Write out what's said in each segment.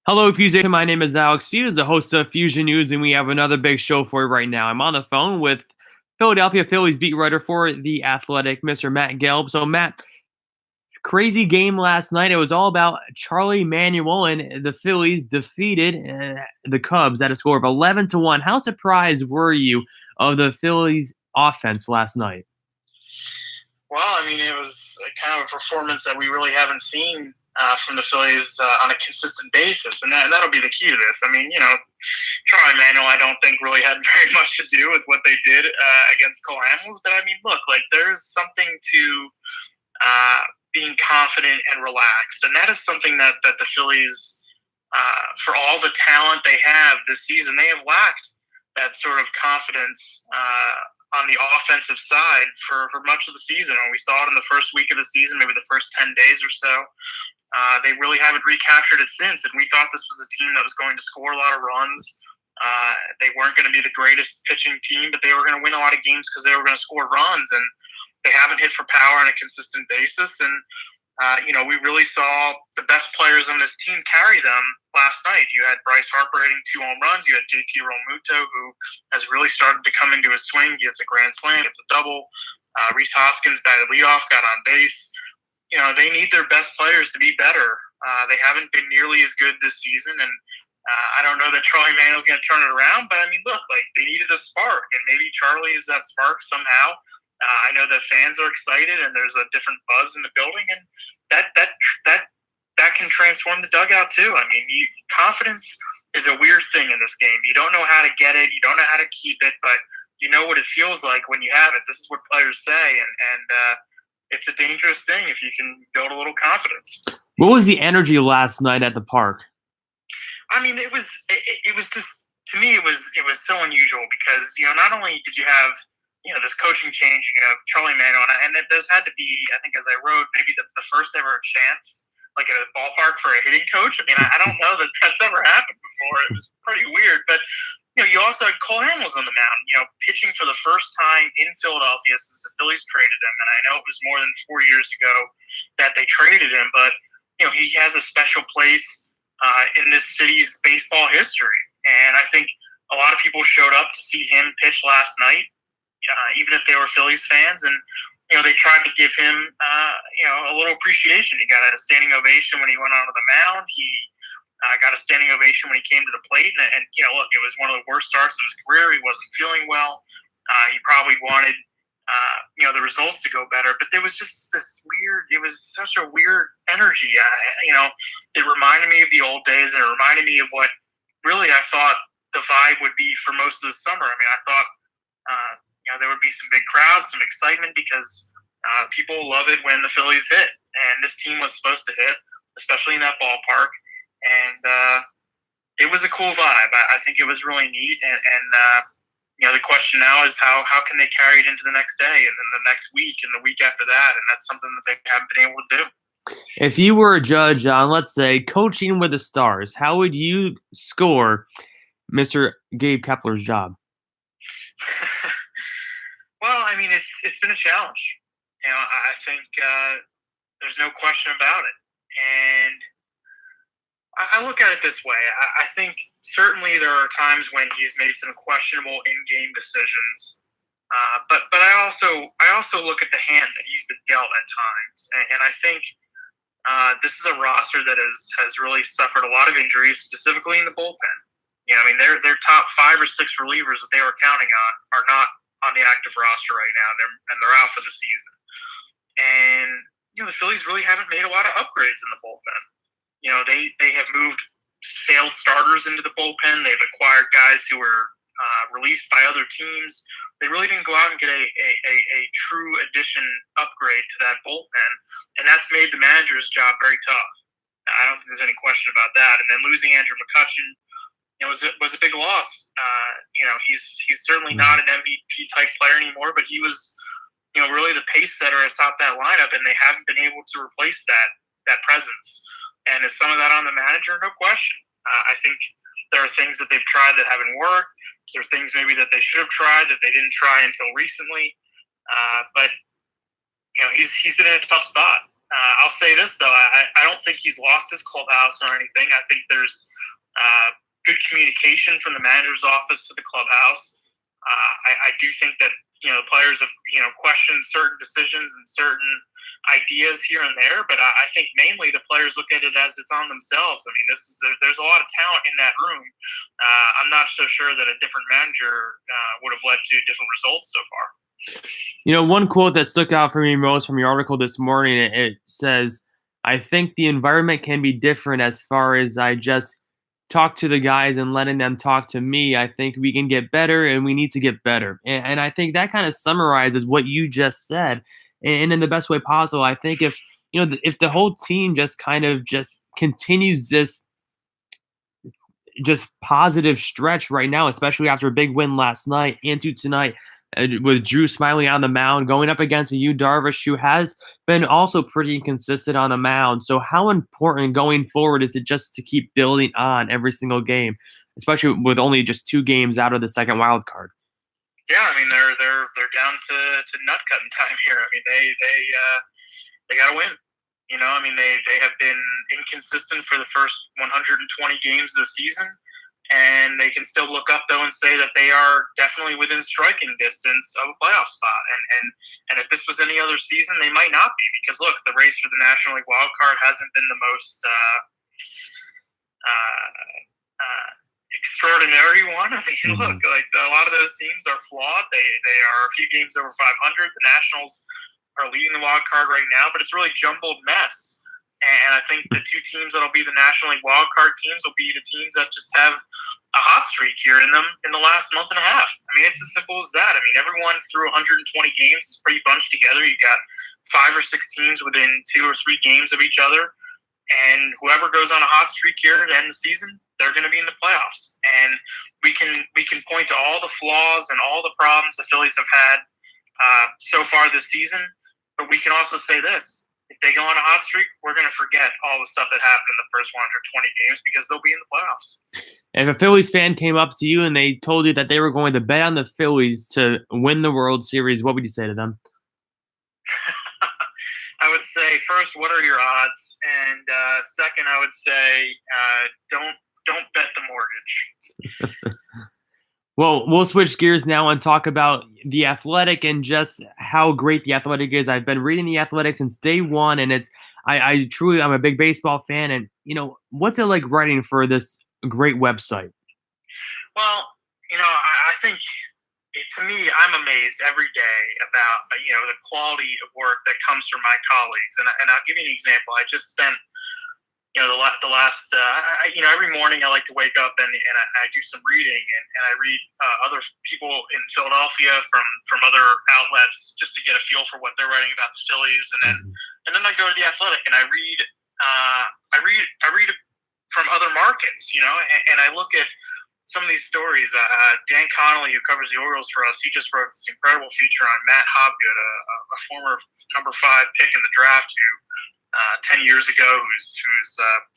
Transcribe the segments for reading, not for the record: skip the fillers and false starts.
Hello, Feuzion. My name is Alex Fuse, the host of Fusion News, and we have another big show for you right now. I'm on the phone with Philadelphia Phillies beat writer for The Athletic, Mr. Matt Gelb. So, Matt, crazy game last night. It was all about Charlie Manuel, and the Phillies defeated the Cubs at a score of 11-1. How surprised were you of the Phillies offense last night? Well, I mean, it was kind of a performance that we really haven't seen from the Phillies on a consistent basis, and that'll be the key to this. I mean, Charlie Manuel, I don't think really had very much to do with what they did against Cole Hamels, but I mean, look, like there's something to being confident and relaxed, and that is something that the Phillies, for all the talent they have this season, they have lacked that sort of confidence on the offensive side for much of the season. And we saw it in the first week of the season, maybe the first 10 days or so. They really haven't recaptured it since. And we thought this was a team that was going to score a lot of runs. They weren't going to be the greatest pitching team, but they were going to win a lot of games because they were going to score runs. And they haven't hit for power on a consistent basis. And we really saw the best players on this team carry them last night. You had Bryce Harper hitting 2 home runs. You had JT Realmuto, who has really started to come into his swing. He hits a grand slam. It's a double. Rhys Hoskins batted leadoff, got on base. They need their best players to be better. They haven't been nearly as good this season, and I don't know that Charlie Manuel's going to turn it around, but I mean, look, like they needed a spark, and maybe Charlie is that spark somehow. I know that fans are excited, and there's a different buzz in the building, and that can transform the dugout too. I mean, confidence is a weird thing in this game. You don't know how to get it, you don't know how to keep it, but you know what it feels like when you have it. This is what players say, and it's a dangerous thing if you can build a little confidence. What was the energy last night at the park? I mean, it was just, to me, it was so unusual because not only did you have this coaching change, Charlie Manuel, and there's had to be, I think, as I wrote, maybe the first ever chance, like at a ballpark for a hitting coach. I mean, I don't know that that's ever happened before. It was pretty weird, but you also had Cole Hamels on the mound, pitching for the first time in Philadelphia since the Phillies traded him, and I know it was more than 4 years ago that they traded him, but he has a special place in this city's baseball history, and I think a lot of people showed up to see him pitch last night. Even if they were Phillies fans, and they tried to give him a little appreciation. He got a standing ovation when he went onto the mound. He got a standing ovation when he came to the plate, and look, it was one of the worst starts of his career. He wasn't feeling well. He probably wanted the results to go better, but there was just this weird. It was such a weird energy. It reminded me of the old days, and it reminded me of what really I thought the vibe would be for most of the summer. I mean, I thought. There would be some big crowds, some excitement because people love it when the Phillies hit, and this team was supposed to hit, especially in that ballpark. And it was a cool vibe. I think it was really neat, and the question now is how can they carry it into the next day, and then the next week, and the week after that, and that's something that they haven't been able to do. If you were a judge on, let's say, Coaching with the Stars, how would you score Mr. Gabe Kaplers' job? Well, I mean, it's been a challenge. I think there's no question about it. And I look at it this way. I think certainly there are times when he's made some questionable in-game decisions. But I also look at the hand that he's been dealt at times. And I think this is a roster that has really suffered a lot of injuries, specifically in the bullpen. I mean, their top 5 or 6 relievers that they were counting on are not on the active roster right now, and they're out for the season. And the Phillies really haven't made a lot of upgrades in the bullpen. They have moved failed starters into the bullpen. They've acquired guys who were released by other teams. They really didn't go out and get a true addition upgrade to that bullpen, and that's made the manager's job very tough. I don't think there's any question about that. And then losing Andrew McCutchen, was a big loss. He's certainly not an MVP type player anymore, but he was, really the pace setter atop that lineup, and they haven't been able to replace that presence. And is some of that on the manager? No question. I think there are things that they've tried that haven't worked. There are things maybe that they should have tried that they didn't try until recently. But he's been in a tough spot. I'll say this though, I don't think he's lost his clubhouse or anything. I think there's good communication from the manager's office to the clubhouse. I do think that the players have questioned certain decisions and certain ideas here and there, but I think mainly the players look at it as it's on themselves. I mean, there's a lot of talent in that room. I'm not so sure that a different manager would have led to different results so far. One quote that stuck out for me most from your article this morning, it says, "I think the environment can be different as far as I just talk to the guys and letting them talk to me. I think we can get better and we need to get better." And I think that kind of summarizes what you just said, and in the best way possible. I think if the whole team just kind of just continues this just positive stretch right now, especially after a big win last night into tonight, with Drew smiling on the mound, going up against a Yu Darvish who has been also pretty inconsistent on the mound. So how important going forward is it just to keep building on every single game, especially with only just 2 games out of the second wild card? Yeah, I mean they're down to nut cutting time here. I mean they got to win. I mean they have been inconsistent for the first 120 games of the season. And they can still look up though and say that they are definitely within striking distance of a playoff spot. And if this was any other season, they might not be, because look, the race for the National League wild card hasn't been the most extraordinary one. I mean, look, like a lot of those teams are flawed. They are a few games over 500. The Nationals are leading the wild card right now, but it's really jumbled mess. And I think the 2 teams that'll be the National League wildcard teams will be the teams that just have a hot streak here in them in the last month and a half. I mean, it's as simple as that. I mean, everyone through 120 games is pretty bunched together. You got 5 or 6 teams within 2 or 3 games of each other. And whoever goes on a hot streak here to end the season, they're going to be in the playoffs. And we can point to all the flaws and all the problems the Phillies have had so far this season. But we can also say this. If they go on a hot streak, we're going to forget all the stuff that happened in the first 120 games, because they'll be in the playoffs. If a Phillies fan came up to you and they told you that they were going to bet on the Phillies to win the World Series, what would you say to them? I would say, first, what are your odds? And second, I would say, don't bet the mortgage. Well, we'll switch gears now and talk about The Athletic and just how great The Athletic is. I've been reading The Athletic since day one, and I'm a big baseball fan. And what's it like writing for this great website? Well, I think to me, I'm amazed every day about the quality of work that comes from my colleagues. And I'll give you an example. I just sent. Every morning I like to wake up and I do some reading, and I read other people in Philadelphia from other outlets, just to get a feel for what they're writing about the Phillies, and then I go to The Athletic and I read from other markets, and I look at some of these stories. Dan Connolly, who covers the Orioles for us, he just wrote this incredible feature on Matt Hobgood, a former number 5 pick in the draft who 10 years ago who's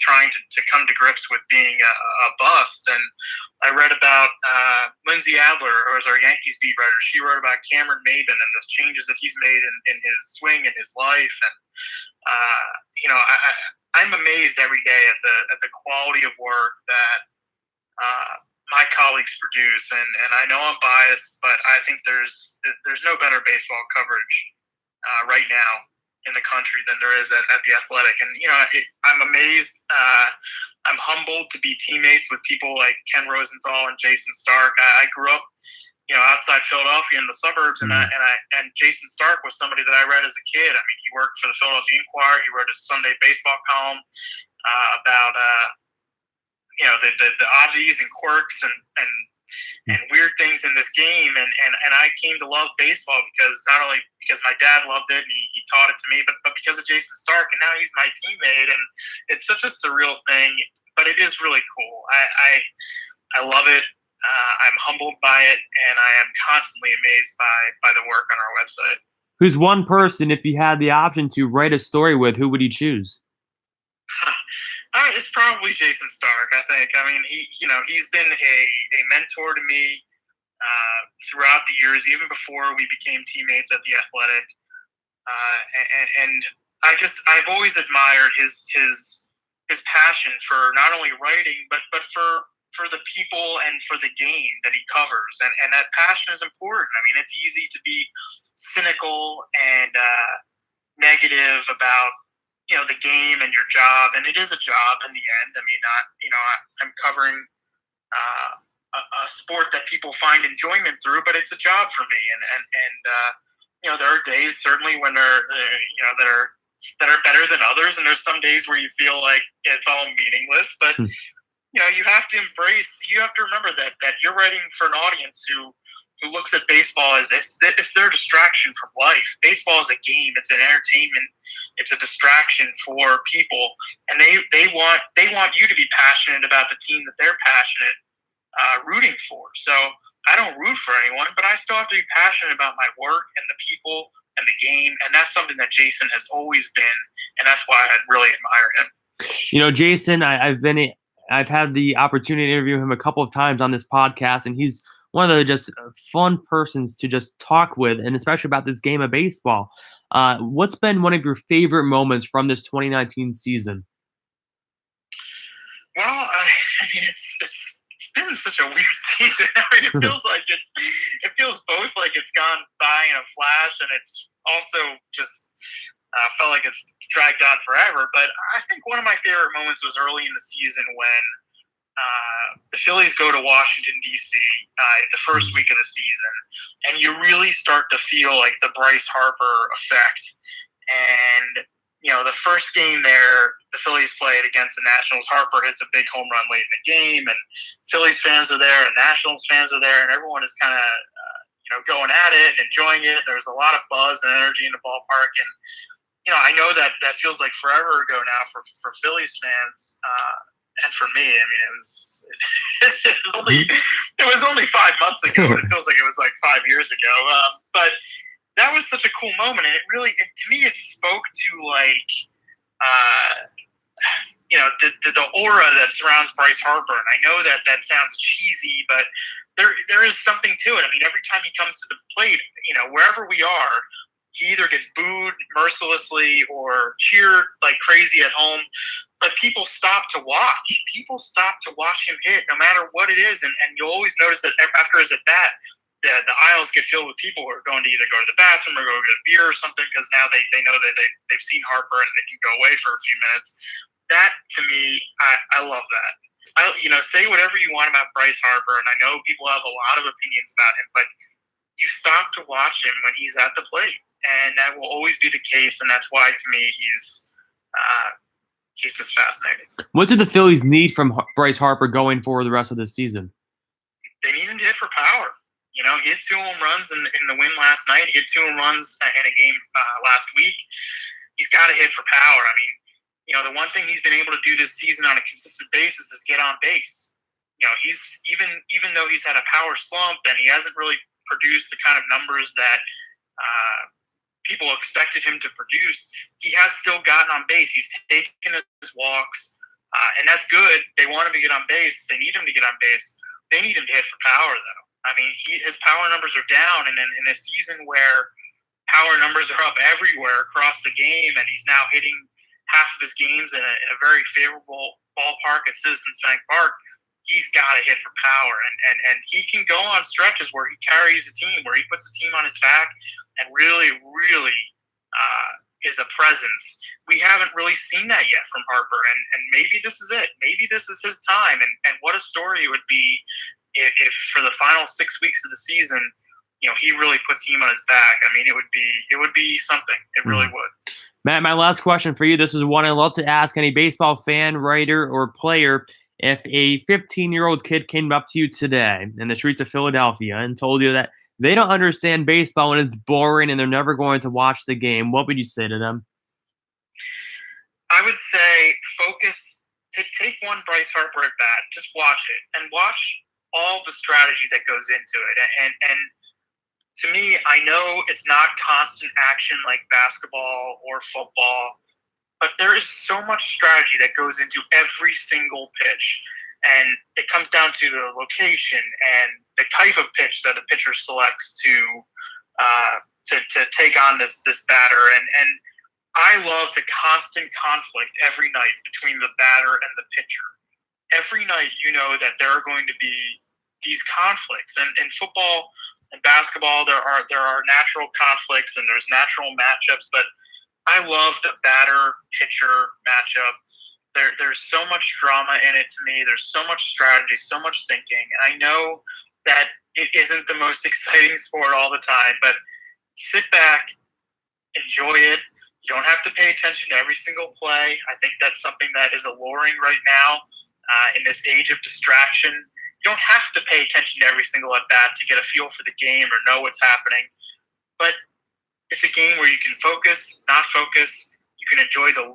trying to come to grips with being a bust. And I read about Lindsay Adler, who is our Yankees beat writer. She wrote about Cameron Maybin and the changes that he's made in his swing and his life. And I'm amazed every day at the quality of work that my colleagues produce. And I know I'm biased, but I think there's no better baseball coverage right now in the country than there is at The Athletic. And I'm amazed. I'm humbled to be teammates with people like Ken Rosenthal and Jason Stark. I grew up outside Philadelphia in the suburbs, and Jason Stark was somebody that I read as a kid. I mean, he worked for the Philadelphia Inquirer. He wrote a Sunday baseball column about the oddities and quirks and weird things in this game, and I came to love baseball because not only because my dad loved it and he taught it to me, but because of Jason Stark, and now he's my teammate, and it's such a surreal thing, but it is really cool. I love it. I'm humbled by it, and I am constantly amazed by the work on our website. Who's one person, if you had the option to write a story with, who would you choose? It's probably Jason Stark, I think. I mean, he's been a mentor to me throughout the years, even before we became teammates at The Athletic. And I've always admired his passion for not only writing but for the people and for the game that he covers, and that passion is important. I mean, it's easy to be cynical and negative about the game and your job, and it is a job in the end. I mean, I'm covering a sport that people find enjoyment through, but it's a job for me, and there are days certainly when they're that are better than others, and there's some days where you feel like it's all meaningless, but you have to remember that you're writing for an audience who looks at baseball as it's their distraction from life. Baseball is a game, it's an entertainment, it's a distraction for people, and they want you to be passionate about the team that they're passionate rooting for. So I don't root for anyone, but I still have to be passionate about my work and the people and the game, and that's something that Jason has always been, and that's why I really admire him. Jason, I've had the opportunity to interview him a couple of times on this podcast, and he's one of the just fun persons to just talk with, and especially about this game of baseball. What's been one of your favorite moments from this 2019 season? Well, I mean, it's been such a weird season. I mean, it feels both like it's gone by in a flash, and it's also just felt like it's dragged on forever. But I think one of my favorite moments was early in the season when the Phillies go to Washington, D.C. The first week of the season, and you really start to feel like the Bryce Harper effect. And the first game there, the Phillies played against the Nationals. Harper hits a big home run late in the game, and Phillies fans are there, and Nationals fans are there, and everyone is kind of going at it and enjoying it. There's a lot of buzz and energy in the ballpark, and I know that feels like forever ago now for Phillies fans, and for me. I mean, it was only 5 months ago, and it feels like it was like 5 years ago. But that was such a cool moment, and to me, it spoke to like, the aura that surrounds Bryce Harper. And I know that sounds cheesy, but there is something to it. I mean, every time he comes to the plate, wherever we are, he either gets booed mercilessly or cheered like crazy at home. But people stop to watch. People stop to watch him hit, no matter what it is. And you'll always notice that after his at bat, the aisles get filled with people who are going to either go to the bathroom or go get a beer or something, because now they know that they've seen Harper and they can go away for a few minutes. That, to me, I love that. Say whatever you want about Bryce Harper, and I know people have a lot of opinions about him, but you stop to watch him when he's at the plate, and that will always be the case, and that's why, to me, he's just fascinating. What do the Phillies need from Bryce Harper going forward the rest of the season? They need him to hit for power. He hit 2 home runs in the win last night. He hit 2 home runs in a game last week. He's got to hit for power. I mean, the one thing he's been able to do this season on a consistent basis is get on base. He's even though he's had a power slump and he hasn't really produced the kind of numbers that people expected him to produce, he has still gotten on base. He's taken his walks, and that's good. They want him to get on base. They need him to get on base. They need him to hit for power, though. I mean, his power numbers are down, and in a season where power numbers are up everywhere across the game, and he's now hitting half of his games in a very favorable ballpark at Citizens Bank Park, he's got to hit for power. And he can go on stretches where he carries a team, where he puts the team on his back and really, really is a presence. We haven't really seen that yet from Harper, and maybe this is it. Maybe this is his time, and what a story it would be if for the final 6 weeks of the season, he really puts team on his back. I mean, it would be something. It really would. Matt, my last question for you. This is one I love to ask any baseball fan, writer, or player. If a 15-year-old kid came up to you today in the streets of Philadelphia and told you that they don't understand baseball and it's boring and they're never going to watch the game, what would you say to them? I would say take one Bryce Harper at bat. Just watch it and watch all the strategy that goes into it. And to me, I know it's not constant action like basketball or football, but there is so much strategy that goes into every single pitch. And it comes down to the location and the type of pitch that a pitcher selects to take on this batter. And I love the constant conflict every night between the batter and the pitcher. Every night, you know that there are going to be these conflicts, and in football and basketball, there are natural conflicts and there's natural matchups. But I love the batter pitcher matchup. There's so much drama in it to me. There's so much strategy, so much thinking. And I know that it isn't the most exciting sport all the time, but sit back, enjoy it. You don't have to pay attention to every single play. I think that's something that is alluring right now in this age of distraction. You don't have to pay attention to every single at bat to get a feel for the game or know what's happening. But it's a game where you can focus, not focus. You can enjoy the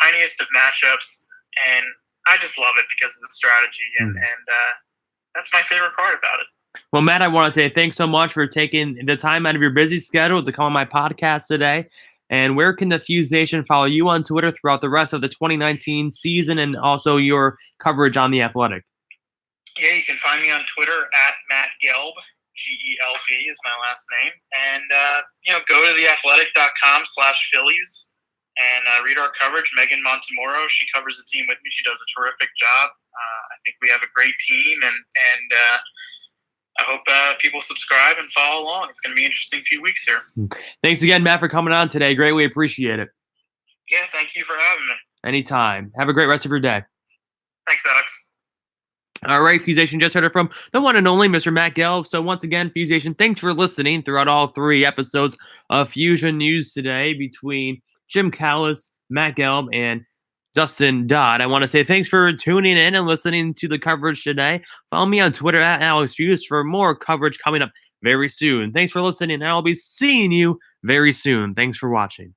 tiniest of matchups, and I just love it because of the strategy, and that's my favorite part about it. Well, Matt, I want to say thanks so much for taking the time out of your busy schedule to come on my podcast today. And where can the Fuse Nation follow you on Twitter throughout the rest of the 2019 season and also your coverage on The Athletic? Yeah, you can find me on Twitter at Matt Gelb. Gelb is my last name. And, go to theathletic.com/Phillies and read our coverage. Megan Montemoro, she covers the team with me. She does a terrific job. I think we have a great team, and I hope people subscribe and follow along. It's going to be an interesting few weeks here. Thanks again, Matt, for coming on today. Greatly appreciate it. Yeah, thank you for having me. Anytime. Have a great rest of your day. Thanks, Alex. All right, Fusation, just heard it from the one and only Mr. Matt Gelb. So once again, Fusation, thanks for listening throughout all 3 episodes of Fusion News today between Jim Callis, Matt Gelb, and Dustin Dodd. I want to say thanks for tuning in and listening to the coverage today. Follow me on Twitter at Alex Fuse for more coverage coming up very soon. Thanks for listening, and I'll be seeing you very soon. Thanks for watching.